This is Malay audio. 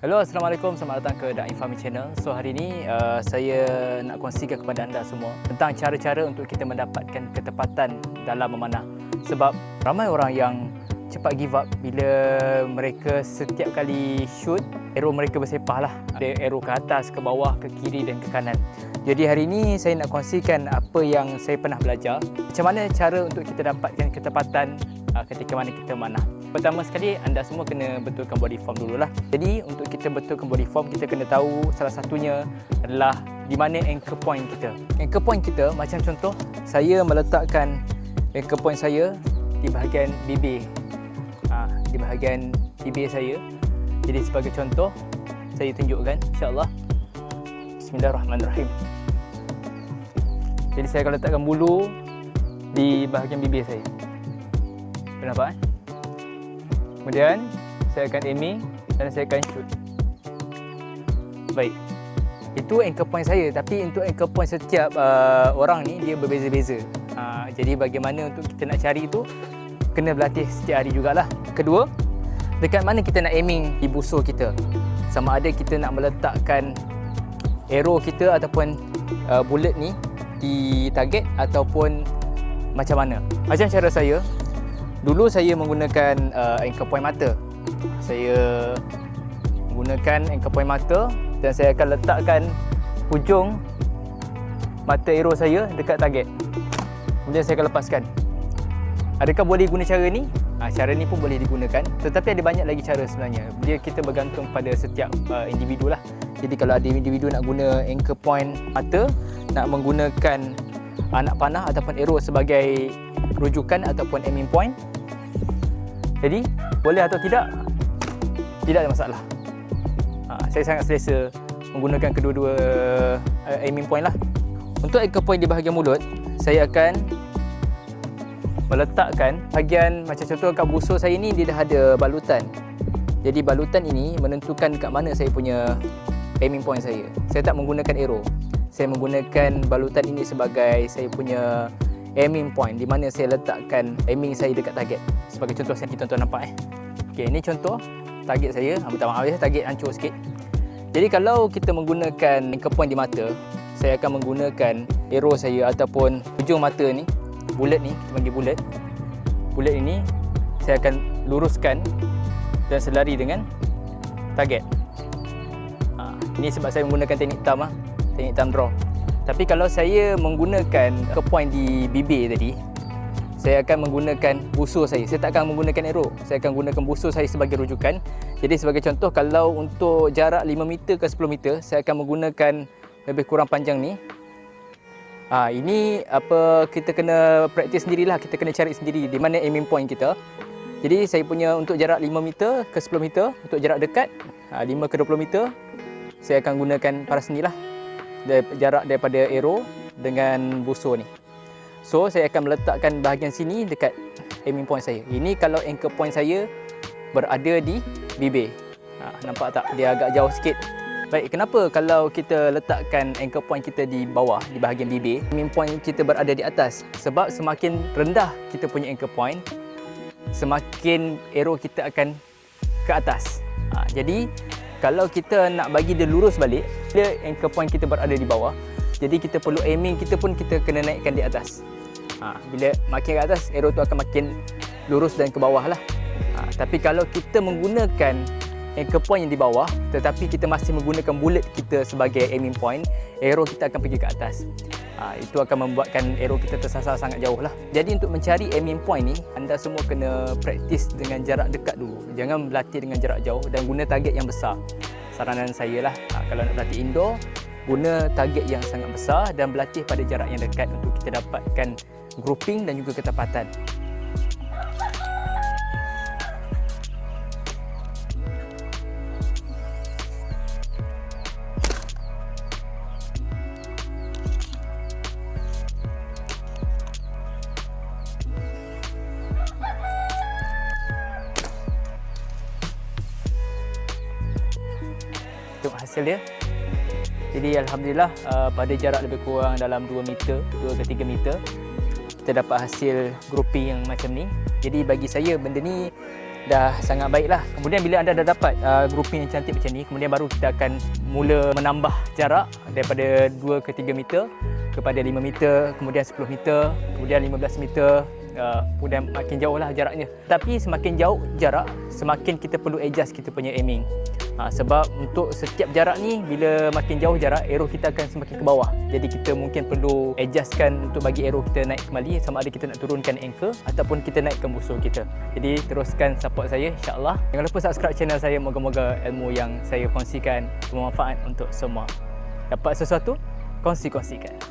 Hello, Assalamualaikum. Selamat datang ke Daim Farming Channel. So, hari ini saya nak kongsikan kepada anda semua tentang cara-cara untuk kita mendapatkan ketepatan dalam memanah. Sebab ramai orang yang cepat give up bila mereka setiap kali shoot, arrow mereka bersepah lah. Ada arrow ke atas, ke bawah, ke kiri dan ke kanan. Jadi hari ini saya nak kongsikan apa yang saya pernah belajar. Macam mana cara untuk kita dapatkan ketepatan ketika mana kita memanah. Pertama sekali, anda semua kena betulkan body form dululah. Jadi untuk kita betulkan body form, kita kena tahu salah satunya adalah di mana anchor point kita. Anchor point kita, macam contoh, saya meletakkan anchor point saya di bahagian bibir. Di bahagian bibir saya. Jadi sebagai contoh, saya tunjukkan insya-Allah. Bismillahirrahmanirrahim. Jadi saya akan letakkan bulu di bahagian bibir saya. Nampak? Kemudian saya akan aiming dan saya akan shoot. Baik. Itu anchor point saya, tapi untuk anchor point setiap orang ni dia berbeza-beza. Jadi bagaimana untuk kita nak cari itu kena berlatih setiap hari jugalah. Kedua, dekat mana kita nak aiming di busur kita. Sama ada kita nak meletakkan arrow kita ataupun bullet ni di target ataupun macam mana. Macam cara saya, dulu saya menggunakan anchor point mata. Saya menggunakan anchor point mata dan saya akan letakkan hujung mata arrow saya dekat target. Kemudian saya akan lepaskan. Adakah boleh guna cara ni? Cara ni pun boleh digunakan, tetapi ada banyak lagi cara sebenarnya. Dia kita bergantung pada setiap individu lah. Jadi kalau ada individu nak guna anchor point mata, nak menggunakan anak panah ataupun arrow sebagai rujukan ataupun aiming point, jadi boleh atau tidak ada masalah. Saya sangat selesa menggunakan kedua-dua aiming point lah. Untuk anchor point di bahagian mulut, saya akan meletakkan bahagian macam contoh kat busur saya ni, dia dah ada balutan. Jadi balutan ini menentukan dekat mana saya punya aiming point saya. Saya tak menggunakan arrow. Saya menggunakan balutan ini sebagai saya punya aiming point, di mana saya letakkan aiming saya dekat target. Sebagai contoh, saya tuan-tuan nampak Okey, ini contoh target saya. Minta maaf ya, target hancur sikit. Jadi kalau kita menggunakan anchor point di mata, saya akan menggunakan arrow saya ataupun hujung mata ni, bullet ni, kita panggil bullet. Bullet ini saya akan luruskan dan selari dengan target. Ini sebab saya menggunakan teknik thumb teknik thumb draw. Tapi kalau saya menggunakan anchor point di bibir tadi, saya akan menggunakan busur saya. Saya tak akan menggunakan arrow. Saya akan gunakan busur saya sebagai rujukan. Jadi sebagai contoh, kalau untuk jarak 5 meter ke 10 meter, saya akan menggunakan lebih kurang panjang ni. Ini apa kita kena praktis sendirilah, kita kena cari sendiri di mana aiming point kita. Jadi saya punya untuk jarak 5 meter ke 10 meter, untuk jarak dekat 5 ke 20 meter, saya akan gunakan paras sendirilah. Jarak daripada arrow dengan busur ni. So saya akan meletakkan bahagian sini dekat aiming point saya. Ini kalau anchor point saya berada di bibir. Nampak tak? Dia agak jauh sikit. Baik, kenapa kalau kita letakkan anchor point kita di bawah, di bahagian bibir, aiming point kita berada di atas? Sebab semakin rendah kita punya anchor point, semakin arrow kita akan ke atas. Jadi kalau kita nak bagi dia lurus balik, dia anchor point kita berada di bawah. Jadi kita perlu aiming kita pun kita kena naikkan di atas. Bila makin ke atas, arrow tu akan makin lurus dan ke bawah lah. Tapi kalau kita menggunakan anchor point yang di bawah, tetapi kita masih menggunakan bullet kita sebagai aiming point, arrow kita akan pergi ke atas. Itu akan membuatkan arrow kita tersasar sangat jauh lah. Jadi untuk mencari aiming point ni, anda semua kena praktis dengan jarak dekat dulu. Jangan berlatih dengan jarak jauh dan guna target yang besar. Saranan saya lah, kalau nak berlatih indoor, guna target yang sangat besar dan berlatih pada jarak yang dekat untuk kita dapatkan grouping dan juga ketepatan. Tengok hasil dia. Jadi alhamdulillah pada jarak lebih kurang dalam 2 meter, 2 ke 3 meter, kita dapat hasil grouping yang macam ni. Jadi bagi saya benda ni dah sangat baik lah. Kemudian bila anda dah dapat grouping yang cantik macam ni, kemudian baru kita akan mula menambah jarak daripada 2 ke 3 meter kepada 5 meter, kemudian 10 meter, kemudian 15 meter, kemudian makin jauh lah jaraknya. Tapi semakin jauh jarak, semakin kita perlu adjust kita punya aiming. Sebab untuk setiap jarak ni, bila makin jauh jarak, arrow kita akan semakin ke bawah. Jadi kita mungkin perlu adjustkan untuk bagi arrow kita naik kembali, sama ada kita nak turunkan anchor ataupun kita naikkan busur kita. Jadi teruskan support saya, insyaAllah. Jangan lupa subscribe channel saya, moga-moga ilmu yang saya kongsikan bermanfaat untuk semua. Dapat sesuatu, kongsi-kongsikan.